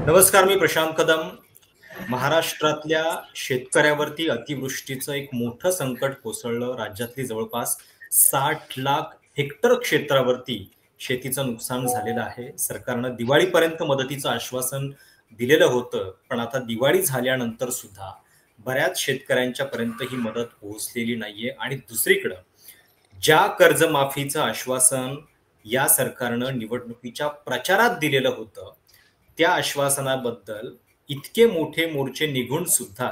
नमस्कार, मी प्रशांत कदम. महाराष्ट्रातल्या शेतकऱ्यावरती अतिवृष्टीचं एक मोठं संकट कोसळलं. राज्यातली जवळपास 60 लाख हेक्टर क्षेत्रावरती शेतीचं नुकसान झालेलं आहे. सरकारनं दिवाळीपर्यंत मदतीचं आश्वासन दिलेलं होतं, पण आता दिवाळी झाल्यानंतर सुद्धा बऱ्याच शेतकऱ्यांच्या पर्यंत ही मदत पोहोचलेली नाहीये. आणि दुसरीकडं ज्या कर्जमाफीचं आश्वासन या सरकारनं निवडणुकीच्या प्रचारात दिलेलं होतं, त्या आश्वासनाबद्दल इतके मोठे मोर्चे निघून सुद्धा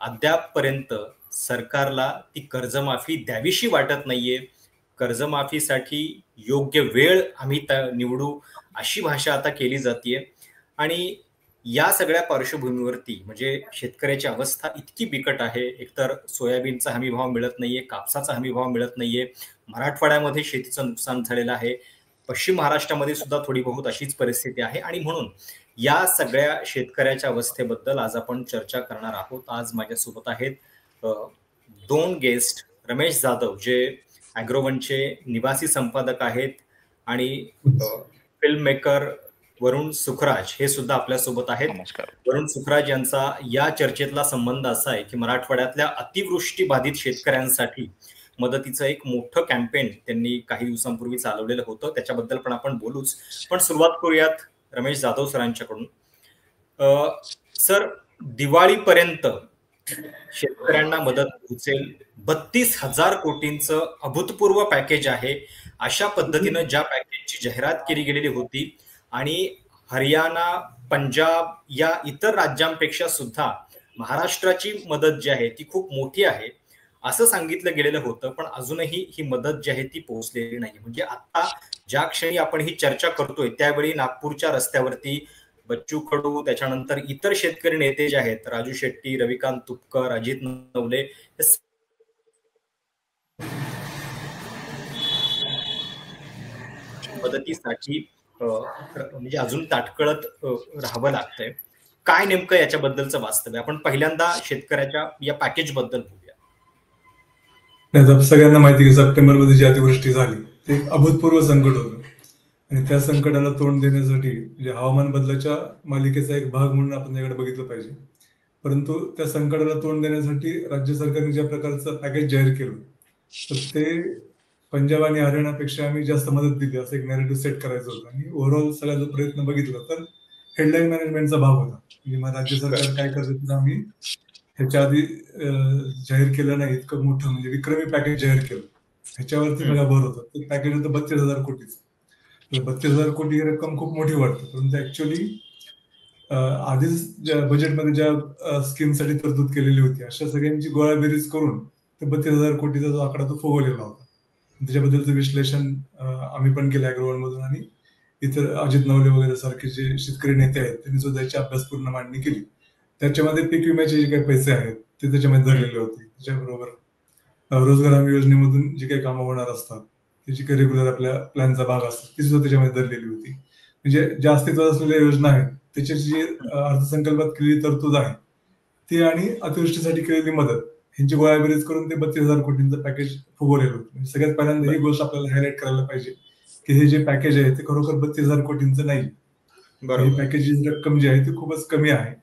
अद्यापपर्यंत सरकारला ती कर्जमाफी द्यावीशी वाटत नाहीये. कर्जमाफीसाठी योग्य वेळ आम्ही निवडू, अशी भाषा आता केली जातीये. आणि या सगळ्या पार्श्वभूमीवरती म्हणजे शेतकऱ्याची अवस्था इतकी बिकट आहे. एकतर सोयाबीनचा हमीभाव मिळत नाहीये, कापसाचा हमीभाव मिळत नाहीये, मराठवाड्यामध्ये शेतीचं नुकसान झालेलं आहे, पश्चिम महाराष्ट्रामध्ये सुद्धा थोडी बहुत अशीच परिस्थिती आहे. आणि म्हणून या सगळ्या शेतकऱ्याच्या अवस्थेबद्दल आज आपण चर्चा करणार आहोत. आज माझ्यासोबत आहेत दोन गेस्ट. रमेश जाधव, जे अॅग्रोवनचे निवासी संपादक आहेत, आणि फिल्म मेकर वरुण सुखराज हे सुद्धा आपल्यासोबत आहेत. वरुण सुखराज यांचा या चर्चेतला संबंध असा आहे की मराठवाड्यातल्या अतिवृष्टी बाधित शेतकऱ्यांसाठी मदतीचं एक मोठं कॅम्पेन त्यांनी काही दिवसांपूर्वी चालवलेलं होतं. त्याच्याबद्दल पण आपण बोलूच. पण सुरुवात करूयात रमेश जाधव सरांच्याकडून. सर, दिवाळीपर्यंत शेतकऱ्यांना मदत पोहोचेल, 32,000 कोटींचं अभूतपूर्व पॅकेज आहे, अशा पद्धतीनं ज्या पॅकेजची जाहिरात केली गेलेली होती, आणि हरियाणा, पंजाब या इतर राज्यांपेक्षा सुद्धा महाराष्ट्राची मदत जी आहे ती खूप मोठी आहे असं सांगितलं गेलेलं होतं, पण अजूनही ही मदत जी आहे ती पोहोचलेली नाही. म्हणजे आता ज्या क्षणी आपण ही चर्चा करतोय त्यावेळी नागपूरच्या रस्त्यावरती बच्चू कडू, त्याच्यानंतर इतर शेतकरी नेते जे आहेत, राजू शेट्टी, रविकांत तुपकर, अजित नवले, मदतीसाठी म्हणजे अजून ताटकळत राहावं लागतंय. काय नेमकं याच्याबद्दलचं वास्तव आहे? आपण पहिल्यांदा शेतकऱ्याच्या या पॅकेज बद्दल बोलूया. सगळ्यांना माहिती की सप्टेंबर मध्ये जी अतिवृष्टी झाली ते एक अभूतपूर्व संकट होतं, आणि त्या संकटाला तोंड देण्यासाठी म्हणजे हवामान बदलाच्या मालिकेचा एक भाग म्हणून आपण याकडे बघितलं पाहिजे. परंतु त्या संकटाला तोंड देण्यासाठी राज्य सरकारने ज्या प्रकारचं पॅकेज जाहीर केलं तर ते पंजाब आणि हरियाणापेक्षा आम्ही जास्त मदत दिली असं एक नॅरेटिव्ह सेट करायचं होतं. आणि ओव्हरऑल सगळा जो प्रयत्न बघितला तर हेडलाईन मॅनेजमेंटचा भाग होता. म्हणजे मग राज्य सरकार काय करतं तर आम्ही ह्याच्या आधी जाहीर केलं नाही इतकं मोठं म्हणजे विक्रमी पॅकेज जाहीर केलं, ह्याच्यावरती सगळा भर होता. ते पॅकेज होतं 32,000 कोटीचं. 32,000 कोटी ही रक्कम खूप मोठी वाटते, परंतु ऍक्च्युअली आधीच बजेटमध्ये ज्या स्कीमसाठी तरतूद केलेली होती अशा सगळ्यांची गोळाबेरीज करून ते 32,000 कोटीचा जो आकडा तो फुगवलेला होता. त्याच्याबद्दलचं विश्लेषण आम्ही पण केलं अॅग्रोवन मधून, आणि इतर अजित नवले वगैरे सारखे जे शेतकरी नेते आहेत त्यांनी सुद्धा याची अभ्यासपूर्ण मांडणी केली. त्याच्यामध्ये पीक विम्याचे जे काही पैसे आहेत ते त्याच्यामध्ये धरलेले होते. त्याच्याबरोबर रोजगार हमी योजनेमधून जी काही कामं होणार असतात त्याची काही रेग्युलर आपल्या प्लॅनचा भाग असतात ती सुद्धा त्याच्यामध्ये धरलेली होती. म्हणजे ज्या अस्तित्वात असलेल्या योजना आहेत त्याच्याची जी अर्थसंकल्पात केलेली तरतूद आहे ती आणि अतिवृष्टीसाठी केलेली मदत ह्यांची गोळाबेरीज करून ते 32,000 कोटींचं पॅकेज फुगवलेलं होतं. म्हणजे सगळ्यात पहिल्यांदा ही गोष्ट आपल्याला हायलाइट करायला पाहिजे की हे जे पॅकेज आहे ते खरोखर 32,000 कोटींचं नाही. ही पॅकेजची रक्कम जी आहे ती खूपच कमी आहे.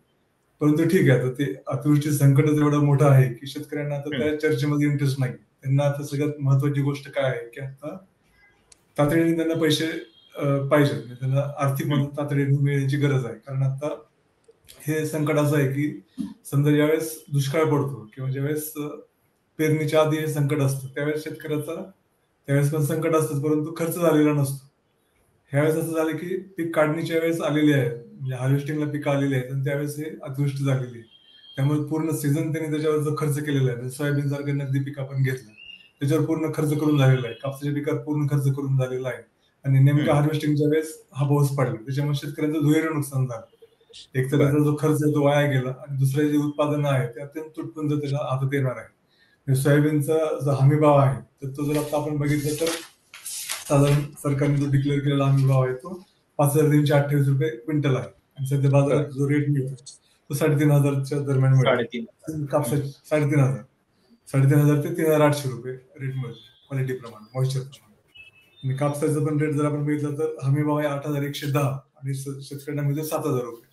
परंतु ठीक आहे, आता ते अतिवृष्टी संकटच एवढं मोठं आहे की शेतकऱ्यांना आता त्या चर्चेमध्ये इंटरेस्ट नाही. त्यांना आता सगळ्यात महत्वाची गोष्ट काय आहे की आता तातडीने त्यांना पैसे पाहिजेत, त्यांना आर्थिक मदत तातडीने मिळण्याची गरज आहे. कारण आता हे संकट असं आहे की समजा ज्यावेळेस दुष्काळ पडतो किंवा ज्यावेळेस पेरणीच्या आधी हे संकट असतं त्यावेळेस शेतकऱ्याचा त्यावेळेस पण संकट असतं, परंतु खर्च झालेला नसतो. ह्यावेळेस असं झालं की पीक काढणीच्या वेळेस आलेले आहे, म्हणजे हार्वेस्टिंगला पीक आलेले आहेत आणि त्यावेळेस हे अतिवृष्टी झालेली आहे. त्यामुळे पूर्ण सीझन त्यांनी त्याच्यावर जो खर्च केलेला आहे, सोयाबीन सारखं नगदी पीक आपण घेतलं त्याच्यावर पूर्ण खर्च करून झालेला आहे, कापसाच्या पिकावर पूर्ण खर्च करून झालेला आहे, आणि नेमका हार्वेस्टिंगच्या वेळेस हा पाऊस पडला त्याच्यामुळे शेतकऱ्यांचं दुहेरी नुकसान झालं. एक तर त्याचा जो खर्च आहे तो वाया गेला, आणि दुसरे जे उत्पादन आहे ते अत्यंत तुटपून जर त्याच्या हातात येणार आहे. सोयाबीनचा जो हमी भाव आहे तर तो जर आता आपण बघितलं तर साधारण सरकारने जो डिक्लेअर केलेला हमी भाव आहे तो 5,328 रुपये क्विंटल आहे, आणि सध्या बाजारात जो रेट मिळतो तो 3,500च्या दरम्यान मिळतो. कापसाचे 3,500 ते 3,800 रुपये रेट मिळतो क्वालिटी प्रमाणे, मॉइश्चर प्रमाणे. आणि कापसाचा पण रेट जर आपण बघितलं तर हमी भाव आहे 8,110 आणि शेतकऱ्यांना मिळतो 7,000 रुपये.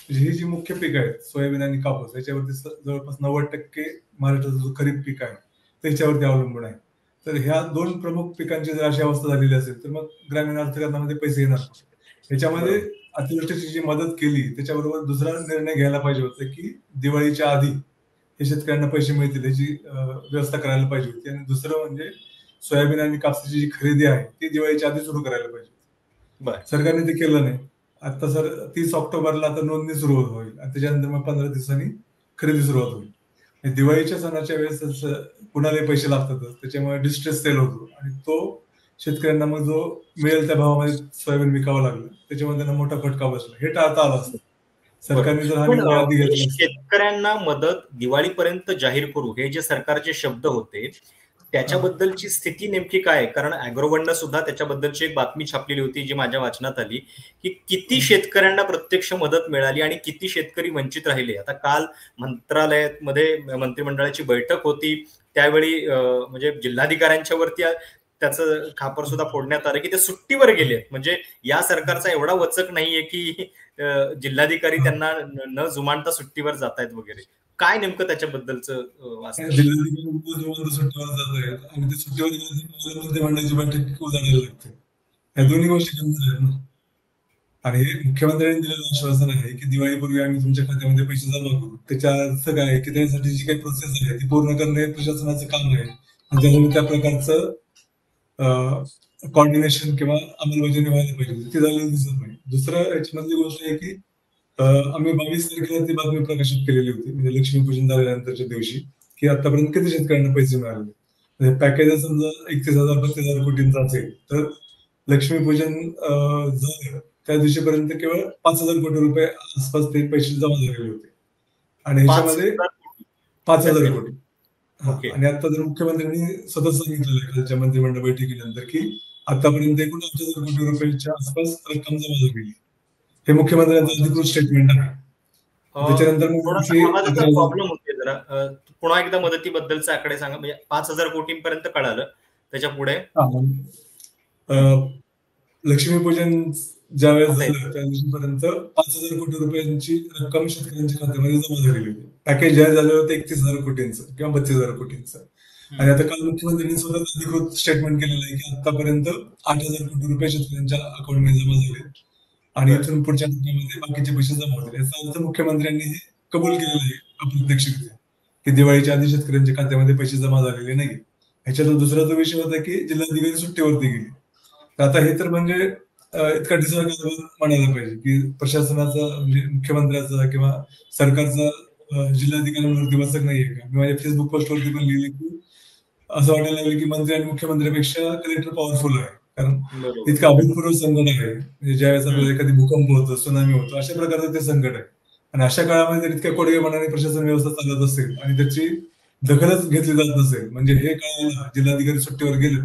ही जी मुख्य पिकं आहेत सोयाबीन आणि कापूस याच्यावरती जवळपास 90% महाराष्ट्राचा जो खरीप पीक आहे त्याच्यावरती अवलंबून आहे. तर ह्या दोन प्रमुख पिकांची जर अशी अवस्था झालेली असेल तर मग ग्रामीण अर्थकारणामध्ये पैसे येणार नाही. याच्यामध्ये बरोबर. अतिवृष्टीची जी मदत केली त्याच्याबरोबर दुसरा निर्णय घ्यायला पाहिजे होता की दिवाळीच्या आधी हे शेतकऱ्यांना पैसे मिळतील याची व्यवस्था करायला पाहिजे होती. आणि दुसरं म्हणजे सोयाबीन आणि कापसाची जी खरेदी आहे ती दिवाळीच्या आधी सुरू करायला पाहिजे. बर. सरकारने ते केलं नाही. आता सर 30 ऑक्टोबरला आता नोंदणी सुरू होईल आणि त्याच्यानंतर मग 15 दिवसांनी खरेदी सुरुवात होईल. आणि दिवाळीच्या सणाच्या वेळेस कुणालाही पैसे लागतातच, त्याच्यामुळे डिस्ट्रेस सेल होतो आणि तो शेतकऱ्यांना मग जो मिळेल त्या भावामध्ये सोयाबीन विकावं लागलं त्याच्यामध्ये त्यांना मोठा फटका बसला. हे टाळता आलं असतं सरकारने जर हा पण निर्णय आधी घेतला असता. शेतकऱ्यांना मदत दिवाळीपर्यंत जाहीर करू हे जे सरकारचे शब्द होते त्याच्याबद्दलची स्थिती नेमकी काय? कारण अॅग्रोवननं सुद्धा त्याच्याबद्दलची एक बातमी छापलेली होती जी माझ्या वाचनात आली की किती शेतकऱ्यांना प्रत्यक्ष मदत मिळाली आणि किती शेतकरी वंचित राहिले. आता काल मंत्रालयामध्ये मंत्रिमंडळाची बैठक होती त्यावेळी म्हणजे जिल्हाधिकाऱ्यांच्या वरती त्याचं खापर सुद्धा फोडण्यात आलं की ते सुट्टीवर गेले. म्हणजे या सरकारचा एवढा वचक नाहीये की जिल्हाधिकारी त्यांना न जुमानता सुट्टीवर जात आहेत वगैरे. काय नेमकं त्याच्याबद्दलचं वास्तव? सुट्टीवर जात आहेत आणि ते सुट्टीवर मंत्रिमंडळाची बैठक उजाडायला लागते. या दोन्ही गोष्टी गंभीर आहेत ना. आणि हे मुख्यमंत्र्यांनी दिलेलं आश्वासन आहे की दिवाळीपूर्वी आम्ही तुमच्या खात्यामध्ये पैसे जमा करू. त्याच्या अर्थ काय आहे की त्यासाठी जी काही प्रोसेस आहे ती पूर्ण करणं हे प्रशासनाचं काम आहे. त्याच्यामुळे त्या प्रकारचं कॉर्डिनेशन किंवा अंमलबजावणी व्हायला पाहिजे, ती झालेली दिसत नाही. दुसरं याच्यामधली गोष्ट आहे की आम्ही 22 तारखेला ती बातमी प्रकाशित केलेली होती म्हणजे लक्ष्मीपूजन झाल्यानंतरच्या दिवशी की आतापर्यंत किती शेतकऱ्यांना पैसे मिळाले. पॅकेज समजा 31,000-32,000 कोटींचा असेल तर लक्ष्मीपूजन झालं त्या दिवशीपर्यंत केवळ 5,000 कोटी रुपये आसपास ते पैसे जमा झालेले होते. आणि ह्याच्यामध्ये 5,000 कोटी. आणि आता जर मुख्यमंत्र्यांनी स्वतः सांगितलेलं आहे कालच्या मंत्रिमंडळ बैठकीनंतर की आतापर्यंत एकूण 8,000 कोटी रुपयांच्या आसपास रक्कम जमा झाली. हे मुख्यमंत्र्यांचं अधिकृत स्टेटमेंट आहे. त्याच्यानंतर प्रॉब्लेम होते जरा पुन्हा एकदा मदतीबद्दलचे आकडे सांगा. म्हणजे 5,000 कोटींपर्यंत कळालं त्याच्या पुढे लक्ष्मीपूजन ज्यावेळेस झालं त्या दिवशीपर्यंत 5,000 कोटी रुपयांची रक्कम शेतकऱ्यांच्या खात्यामध्ये जमा झालेली होती. पॅकेज जाहीर झालं होतं 31,000 कोटींचं किंवा 32,000 कोटींचं. आणि आता काल मुख्यमंत्र्यांनी स्वतः अधिकृत स्टेटमेंट केलेलं आहे की आतापर्यंत 8,000 कोटी रुपये शेतकऱ्यांच्या अकाउंटमध्ये जमा झाले आणि इथून पुढच्या टप्प्यामध्ये बाकीचे पैसे जमा होतील. याचा अर्थ मुख्यमंत्र्यांनी हे कबूल केलेलं आहे अप्रत्यक्षरित्या की दिवाळीच्या आधी शेतकऱ्यांच्या खात्यामध्ये पैसे जमा झालेले नाही. ह्याच्यात दुसरा जो विषय होता की जिल्हाधिकारी सुट्टीवरती गेली. आता हे तर म्हणजे इतका डिसऑर्डर म्हणायला पाहिजे की प्रशासनाचा म्हणजे मुख्यमंत्र्याचा किंवा सरकारचा जिल्हाधिकाऱ्यांवरती बसक नाहीये का. मी माझ्या फेसबुक पोस्टवरती पण लिहिले की असं वाटायला लागलं की मंत्री आणि मुख्यमंत्र्यापेक्षा कलेक्टर पॉवरफुल आहे. कारण इतकं अभूतपूर्व संकट आहे म्हणजे ज्यावेळेस आपल्याला एखादी भूकंप होतो सुनामी होतो अशा प्रकारचं ते संकट आहे. आणि अशा काळामध्ये इतक्या कोडगेपणाने प्रशासन व्यवस्था चालत असेल आणि त्याची दखलच घेतली जात नसेल म्हणजे हे कळायला जिल्हाधिकारी सुट्टीवर गेले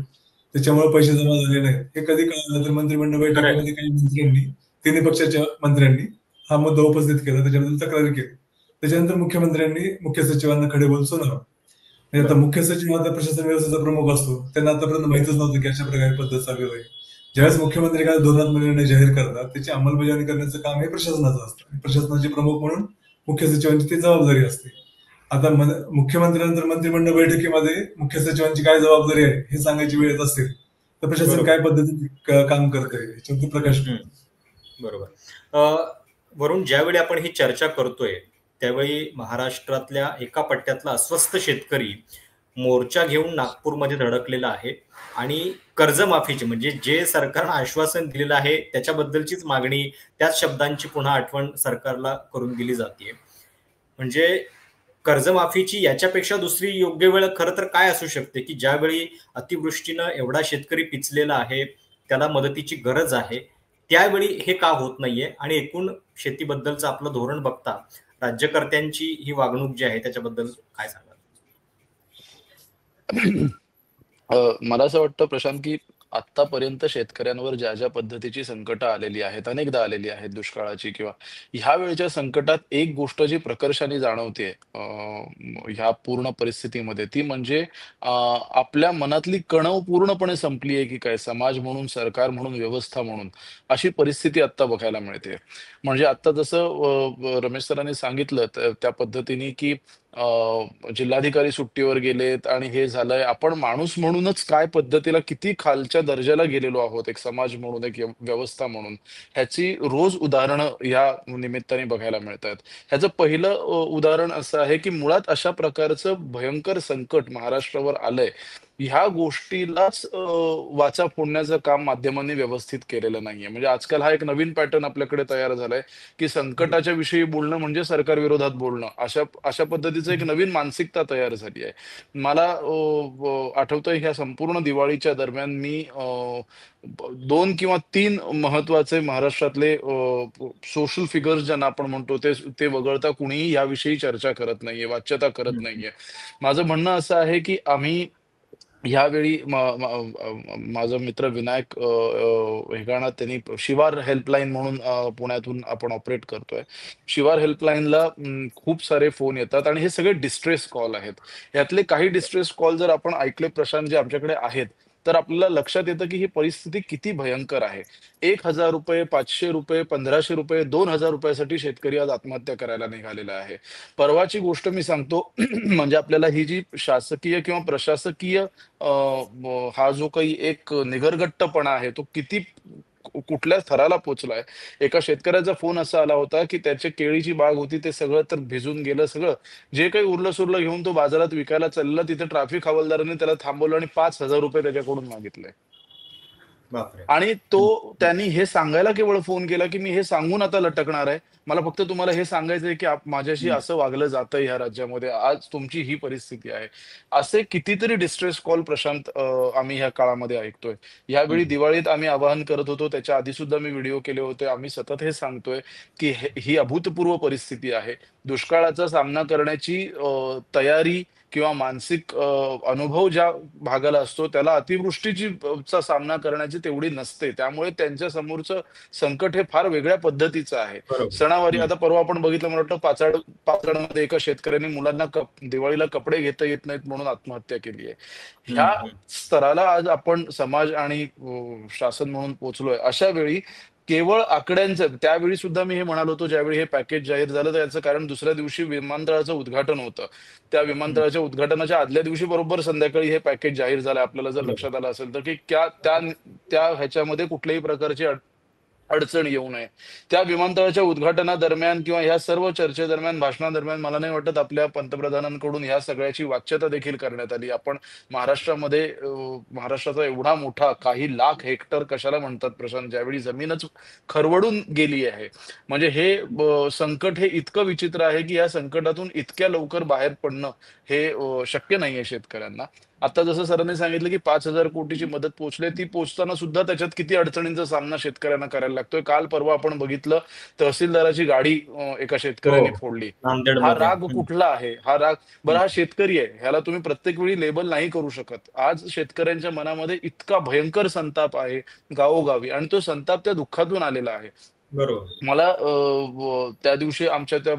त्याच्यामुळे पैसे जमा झाले नाही हे कधी कळालं तर मंत्रिमंडळ बैठकीमध्ये काही मंत्र्यांनी तिन्ही पक्षाच्या मंत्र्यांनी हा मुद्दा उपस्थित केला त्याच्याबद्दल तक्रारी केली. त्याच्यानंतर मुख्यमंत्र्यांनी मुख्य सचिवांना खडे बोल सुनावं. आता मुख्य सचिव आता प्रशासन व्यवस्थेचा प्रमुख असतो त्यांना आतापर्यंत माहितच नव्हतं की अशा प्रकारे पद्धत चालू आहे. ज्यावेळेस मुख्यमंत्री काय धोरणात्मक निर्णय जाहीर करतात त्याची अंमलबजावणी करण्याचं काम हे प्रशासनाचं असतं. प्रशासनाचे प्रमुख म्हणून मुख्य सचिवांची ती जबाबदारी असते. आता मुख्यमंत्र्यांनंतर मंत्रिमंडळ बैठकीमध्ये मुख्य सचिवांची काय जबाबदारी आहे हे सांगायची वेळ येत असेल तर प्रशासन काय पद्धतीने काम करतंय याच्यावरती प्रकाश. बरोबर. वरून ज्यावेळी आपण ही चर्चा करतोय त्यावेळी महाराष्ट्रातल्या एका पट्ट्यातला अस्वस्थ शेतकरी मोर्चा घेऊन नागपूरमध्ये धडकलेला आहे आणि कर्जमाफीची म्हणजे जे सरकारनं आश्वासन दिलेलं आहे त्याच्याबद्दलचीच मागणी त्याच शब्दांची पुन्हा आठवण सरकारला करून दिली जाते. म्हणजे कर्जमाफीची याच्यापेक्षा दुसरी योग्य वेळ खरं तर काय असू शकते की ज्यावेळी अतिवृष्टीनं एवढा शेतकरी पिचलेला आहे त्याला मदतीची गरज आहे त्यावेळी हे का होत नाहीये. आणि एकूण शेतीबद्दलचं आपलं धोरण बघता राज्यकर्त्यांची ही वागणूक जी आहे त्याच्याबद्दल काय सांगाल? मला असं वाटतं प्रशांत की आत्तापर्यंत शेतकऱ्यांवर ज्या ज्या पद्धतीची संकटं आलेली आहेत, अनेकदा आलेली आहेत दुष्काळाची किंवा ह्या वेळच्या संकटात एक गोष्ट जी प्रकर्षाने जाणवते ह्या पूर्ण परिस्थितीमध्ये ती म्हणजे आपल्या मनातली कणव पूर्णपणे संपली आहे की काय, समाज म्हणून, सरकार म्हणून, व्यवस्था म्हणून, अशी परिस्थिती आत्ता बघायला मिळते. म्हणजे आत्ता जसं रमेश सरांनी सांगितलं त्या पद्धतीने की जिल्हाधिकारी सुट्टीवर गेलेत आणि हे झालंय. आपण माणूस म्हणूनच काय पद्धतीला किती खालच्या दर्जाला गेलेलो आहोत, एक समाज म्हणून, एक व्यवस्था म्हणून, ह्याची रोज उदाहरणं या निमित्ताने बघायला मिळतात. ह्याचं पहिलं उदाहरण असं आहे की मुळात अशा प्रकारचं भयंकर संकट महाराष्ट्रावर आलंय, ह्या गोष्टीलाच वाचा फोडण्याचं काम माध्यमांनी व्यवस्थित केलेलं नाहीये. म्हणजे आजकाल हा एक नवीन पॅटर्न आपल्याकडे तयार झालाय की संकटाच्या विषयी बोलणं म्हणजे सरकार विरोधात बोलणं, अशा अशा पद्धतीचं एक नवीन मानसिकता तयार झाली आहे. मला आठवतंय ह्या संपूर्ण दिवाळीच्या दरम्यान मी 2 किंवा 3 महत्वाचे महाराष्ट्रातले सोशल फिगर्स ज्यांना आपण म्हणतो ते ते वगळता कुणीही याविषयी चर्चा करत नाहीये, वाच्यता करत नाहीये. माझं म्हणणं असं आहे की आम्ही ह्यावेळी माझा मित्र विनायक हेगाणा त्यांनी शिवार हेल्पलाईन म्हणून पुण्यातून आपण ऑपरेट करतोय. शिवार हेल्पलाईनला खूप सारे फोन येतात आणि हे सगळे डिस्ट्रेस कॉल आहेत. यातले काही डिस्ट्रेस कॉल जर आपण ऐकले प्रशांत जे आमच्याकडे आहेत, तर आपल्याला लक्षात येतं की ही परिस्थिती किती भयंकर आहे. ₹1,000, ₹500, ₹1,500, ₹2,000 शेतकरी आज आत्महत्या करायला निघालेला आहे. परवाची गोष्ट मी सांगतो म्हणजे आपल्याला ही जी शासकीय किंवा प्रशासकीय हा जो काही एक निगरगट्टपणा आहे तो किती कुठल्या थराला पोहोचलाय. एका शेतकऱ्याचा फोन असा आला होता की त्याची केळीची बाग होती, ते सगळं तर भिजून गेलं सगळं. जे काही उरलं सुरलं घेऊन तो बाजारात विकायला चाललेला, तिथे ट्रॅफिक हवालदाराने त्याला थांबवलं आणि ₹5,000 त्याच्याकडून मागितले. बापरे. आणि तो त्यांनी हे सांगायला केवळ फोन केला की मी हे सांगून आता लटकणार आहे. मला फक्त तुम्हाला हे सांगायचंय की माझ्याशी असं वागलं जातंय ह्या राज्यामध्ये. आज तुमची ही परिस्थिती आहे. असे कितीतरी डिस्ट्रेस कॉल प्रशांत आम्ही ह्या काळामध्ये ऐकतोय. यावेळी दिवाळीत आम्ही आवाहन करत होतो. त्याच्या आधी सुद्धा मी व्हिडिओ केले होते. आम्ही सतत हे सांगतोय की ही अभूतपूर्व परिस्थिती आहे. दुष्काळाचा सामना करण्याची तयारी किंवा मानसिक अनुभव ज्या भागाला असतो त्याला अतिवृष्टीची चा सामना करण्याची तेवढी नसते. त्यामुळे त्यांच्या समोरचं संकट हे फार वेगळ्या पद्धतीचं आहे. बरोबर. सणावारी आता परवा आपण बघितलं, मला वाटतं पाचगडमध्ये एका शेतकऱ्याने मुलांना दिवाळीला कपडे घेता येत नाहीत म्हणून आत्महत्या केली आहे. ह्या स्तराला आज आपण समाज आणि शासन म्हणून पोहोचलोय. अशा वेळी केवळ आकड्यांचं, त्यावेळी सुद्धा मी हे म्हणालो होतो ज्यावेळी हे पॅकेज जाहीर झालं, तर याचं कारण दुसऱ्या दिवशी विमानतळाचं उद्घाटन होतं. त्या विमानतळाच्या उद्घाटनाच्या आदल्या दिवशी बरोबर संध्याकाळी हे पॅकेज जाहीर झालं. आपल्याला जर लक्षात आलं असेल तर की त्या त्या ह्याच्यामध्ये कुठल्याही प्रकारची अडचण येऊ नये. त्या विमानतळाच्या उद्घाटनादरम्यान किंवा ह्या सर्व चर्चेदरम्यान, भाषणादरम्यान मला नाही वाटत आपल्या पंतप्रधानांकडून ह्या सगळ्याची वाच्यता देखील करण्यात आली. आपण महाराष्ट्रामध्ये महाराष्ट्राचा एवढा मोठा काही लाख हेक्टर कशाला म्हणतात प्रशांत, ज्यावेळी जमीनच खरवडून गेली आहे. म्हणजे हे संकट हे इतकं विचित्र आहे की या संकटातून इतक्या लवकर बाहेर पडणं हे शक्य नाहीये शेतकऱ्यांना. आता जसं सरांनी सांगितलं की 5,000 कोटीची मदत पोहोचली, ती पोहोचताना सुद्धा त्याच्यात किती अडचणींचा सामना शेतकऱ्यांना करायला लागतोय. काल परवा आपण बघितलं तहसीलदाराची गाडी एका शेतकऱ्याने फोडली. हा राग कुठला आहे? हा राग, बरं हा शेतकरी आहे, ह्याला तुम्ही प्रत्येक वेळी लेबल नाही करू शकत. आज शेतकऱ्यांच्या मनामध्ये इतका भयंकर संताप आहे गावोगावी आणि तो संताप त्या दुःखातून आलेला आहे. बरोबर. मला त्या दिवशी आमच्या त्या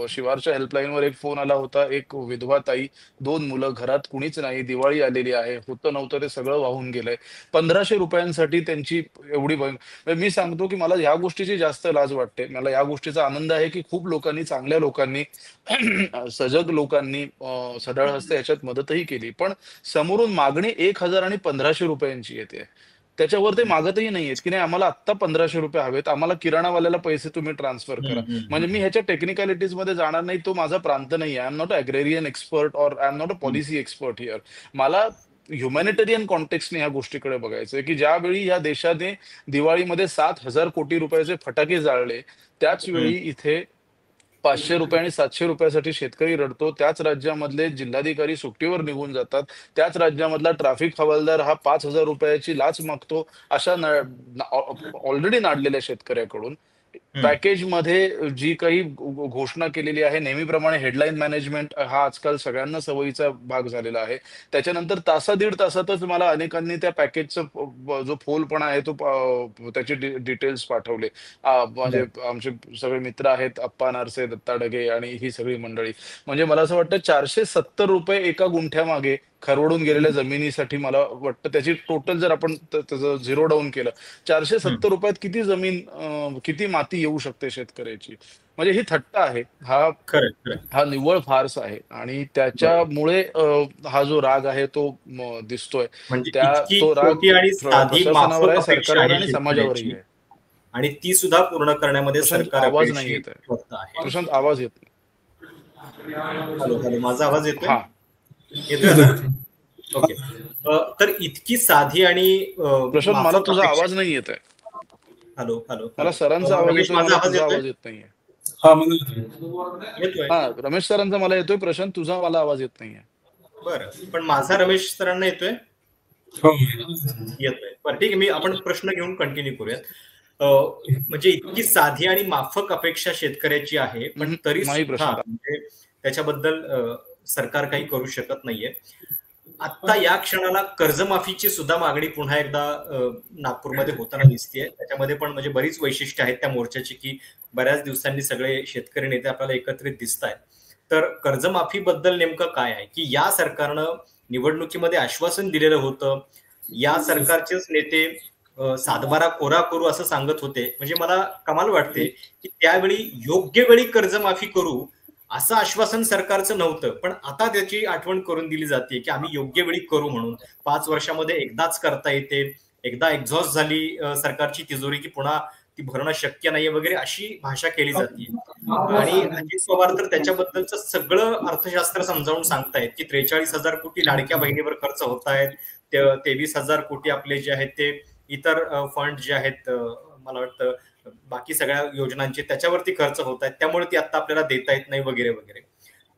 शिवारच्या हेल्पलाईनवर एक फोन आला होता. एक विधवा ताई, 2 मुलं, घरात कुणीच नाही, दिवाळी आलेली आहे, होतं नव्हतं ते सगळं वाहून गेलंय. ₹1,500 त्यांची एवढी मी सांगतो की मला ह्या गोष्टीची जास्त लाज वाटते. मला या गोष्टीचा आनंद आहे की खूप लोकांनी, चांगल्या लोकांनी सजग लोकांनी सढळ हस्ते ह्याच्यात मदतही केली. पण समोरून मागणी 1,000 आणि ₹1,500 येते. त्याच्यावर ते मागतही नाहीयेत की नाही आम्हाला आत्ता ₹1,500 हवेत, आम्हाला किराणावाल्याला पैसे तुम्ही ट्रान्सफर करा. म्हणजे मी ह्याच्या टेक्निकॅलिटीज मध्ये जाणार नाही, तो माझा प्रांत नाही. I am not a agrarian expert or I am not a policy expert here. मला ह्युमॅनिटेरियन कॉन्टेक्स्टने ह्या गोष्टीकडे बघायचंय की ज्यावेळी या देशाने दिवाळीमध्ये ₹7,000 कोटी फटाके जाळले, त्याच वेळी इथे ₹500 आणि ₹700 शेतकरी रडतो. त्याच राज्यामधले जिल्हाधिकारी सुट्टीवर निघून जातात. त्याच राज्यामधला ट्रॅफिक हवालदार हा ₹5,000 लाच मागतो. अशा ऑलरेडी नाडलेल्या शेतकऱ्याकडून पॅकेजमध्ये जी काही घोषणा केलेली आहे, नेहमीप्रमाणे हेडलाईन मॅनेजमेंट हा आजकाल सगळ्यांना सवयीचा भाग झालेला आहे. त्याच्यानंतर दीड तासातच मला अनेकांनी त्या पॅकेजचा जो फोलपणा आहे तो त्याचे डिटेल्स पाठवले. म्हणजे आमचे सगळे मित्र आहेत, अप्पा नारसे, दत्ता डगे आणि ही सगळी मंडळी. म्हणजे मला असं वाटतं ₹470 एका गुंठ्यामागे खरवडून गेलेल्या जमिनीसाठी मला वाटतं त्याची टोटल जर आपण त्याचं झिरो डाऊन केलं, ₹470 किती जमीन किती माती येऊ शकते शेतकऱ्याची. म्हणजे ही थट्टा आहे. खरं हा निव्वळ फार्स आहे आणि बरोबर. त्याच्यामुळे हा जो राग आहे तो दिसतोय. म्हणजे इतकी तो राग छोटी आणि साधी प्रशासनावर माफक आहे, अपेक्षा सरकारवर आहे आणि समाजावरही शेतकऱ्याची आहे. आणि ती सुद्धा पूर्ण करण्यामध्ये प्रशांत सरकार आवाज नाही अपयशी येत आहे. ठरत आहे. प्रशांत आवाज येत नाही. हॅलो हॅलो, माझा आवाज येतोय? हा, येतोय ना? ओके. तर इतकी साधी आणि प्रशांत मला माफक तुझा अपेक्षा. आवाज नाही येत आहे. हॅलो हॅलो मला हॅलो, सरांचा आवाज रमेश येतोय, माझा मला आवाज तुझा येतोय? आवाज येत नाहीये. हा मला येतोय. हा, रमेश सरांचा मला येतोय. प्रशांत तुझा मला आवाज येत नाहीये. बरं, पण माझा रमेश सरांना येतोय? हो. येतोय. बरं, ठीक आहे. आपण प्रश्न घेऊन कंटिन्यू करूयात. म्हणजे इतकी साधी आणि माफक अपेक्षा शेतकऱ्याची आहे, पण तरी नाही सुद्धा प्रशांत. म्हणजे त्याच्याबद्दल सरकार काही करू शकत नाहीये. आता या क्षणाला कर्जमाफीची सुद्धा मागणी पुन्हा एकदा नागपूरमध्ये होताना दिसतेय. त्याच्यामध्ये पण म्हणजे बरीच वैशिष्ट्य आहेत त्या मोर्चाची, की बऱ्याच दिवसांनी सगळे शेतकरी नेते आपल्याला एकत्रित दिसत आहेत. तर कर्जमाफीबद्दल नेमकं काय आहे, की या सरकारनं निवडणुकीमध्ये आश्वासन दिलेलं होतं. या सरकारचेच नेते सातबारा कोरा करू असं सांगत होते. म्हणजे मला कमाल वाटते, की त्यावेळी योग्य वेळी कर्जमाफी करू असं आश्वासन सरकारचं नव्हतं, पण आता त्याची आठवण करून दिली जाते, की आम्ही योग्य वेळी करू म्हणून. 5 वर्षामध्ये एकदाच करता येते. एकदा एक्झॉस्ट झाली सरकारची तिजोरी, की पुन्हा ती भरणं शक्य नाहीये वगैरे अशी भाषा केली जाते. आणि अजित पवार तर त्याच्याबद्दलचं सगळं अर्थशास्त्र समजावून सांगतायत, की 43,000 कोटी लाडक्या बहिणीवर खर्च होत आहेत. 23,000 कोटी आपले जे आहेत ते इतर फंड जे आहेत, मला वाटतं बाकी सगळ्या योजनांचे त्याच्यावरती खर्च होत आहेत, त्यामुळे ती आता आपल्याला देता येत नाही वगैरे वगैरे.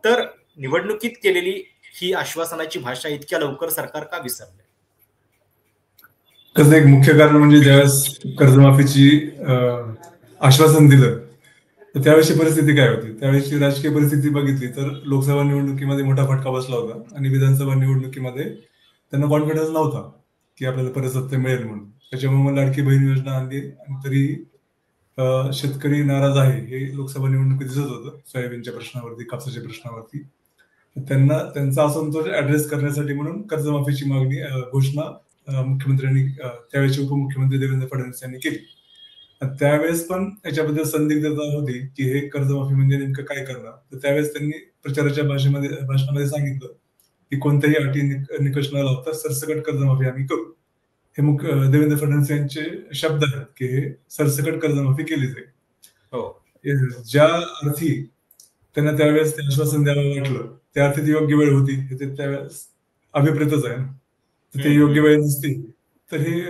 तर निवडणुकीत केलेली ही आश्वासनाची भाषा इतक्या लवकर सरकार का विसरले? त्याचं एक मुख्य कारण म्हणजे ज्यावेळेस कर्जमाफीची आश्वासन दिलं तर त्यावेळेची परिस्थिती काय होती, त्यावेळेची राजकीय परिस्थिती बघितली तर लोकसभा निवडणुकीमध्ये मोठा फटका बसला होता आणि विधानसभा निवडणुकीमध्ये त्यांना कॉन्फिडन्स नव्हता की आपल्याला परत सत्ता मिळेल म्हणून. त्याच्यामुळे मग लाडकी बहीण योजना आणली आणि तरी शेतकरी नाराज आहे हे लोकसभा निवडणुकीत दिसत होतं. सोयाबीनच्या प्रश्नावरती, कापसाच्या प्रश्नावरती त्यांना त्यांचा असंतोष ऍड्रेस करण्यासाठी म्हणून कर्जमाफीची मागणी घोषणा मुख्यमंत्र्यांनी त्यावेळेचे उपमुख्यमंत्री देवेंद्र फडणवीस यांनी केली. त्यावेळेस पण याच्याबद्दल संदिग्धता होती की हे कर्जमाफी म्हणजे नेमकं काय करणार. तर त्यावेळेस त्यांनी प्रचाराच्या भाषणामध्ये सांगितलं की कोणत्याही अटी निकष न लावता सरसकट कर्जमाफी आम्ही करू. हे देवेंद्र फडणवीस यांचे शब्द आहेत की हे सरसकट कर्जमाफी केली जाईल. हो. ज्या अर्थी त्यांना त्यावेळेस ते आश्वासन द्यावं वाटलं त्या अर्थी ती योग्य वेळ होती हे त्यावेळेस अभिप्रेतच आहे ना. तर ते योग्य वेळ नसती तर हे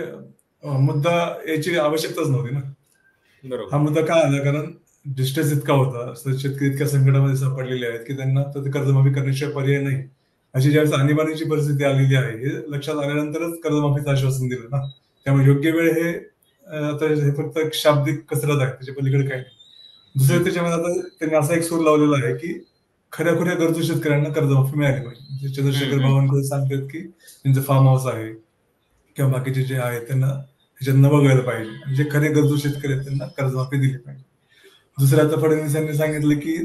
मुद्दा याची आवश्यकताच नव्हती ना. हा मुद्दा का आला, कारण डिस्ट्रेस इतका होता, शेतकरी इतक्या संकटामध्ये सापडलेले आहेत की त्यांना तर कर्जमाफी करण्याशिवाय पर्याय नाही. अशी ज्यावेळेस आणीबाणीची परिस्थिती आलेली आहे हे लक्षात आल्यानंतरच कर्जमाफीचं आश्वासन दिलं ना. त्यामुळे योग्य वेळ हे आता हे फक्त एक शाब्दिक कसरत आहे, त्याच्या पलीकडे काय नाही. दुसरं त्याच्यामध्ये आता त्यांनी असा एक सूर लावलेला आहे की खऱ्या गरजू शेतकऱ्यांना कर्जमाफी मिळाली पाहिजे. चंद्रशेखर बावनकुळे सांगतात की त्यांचं फार्म हाऊस आहे किंवा बाकीचे जे आहेत त्यांना ह्याच्यात बघायला पाहिजे. जे खरे गरजू शेतकरी आहेत त्यांना कर्जमाफी दिली पाहिजे. दुसरं आता फडणवीस यांनी सांगितलं की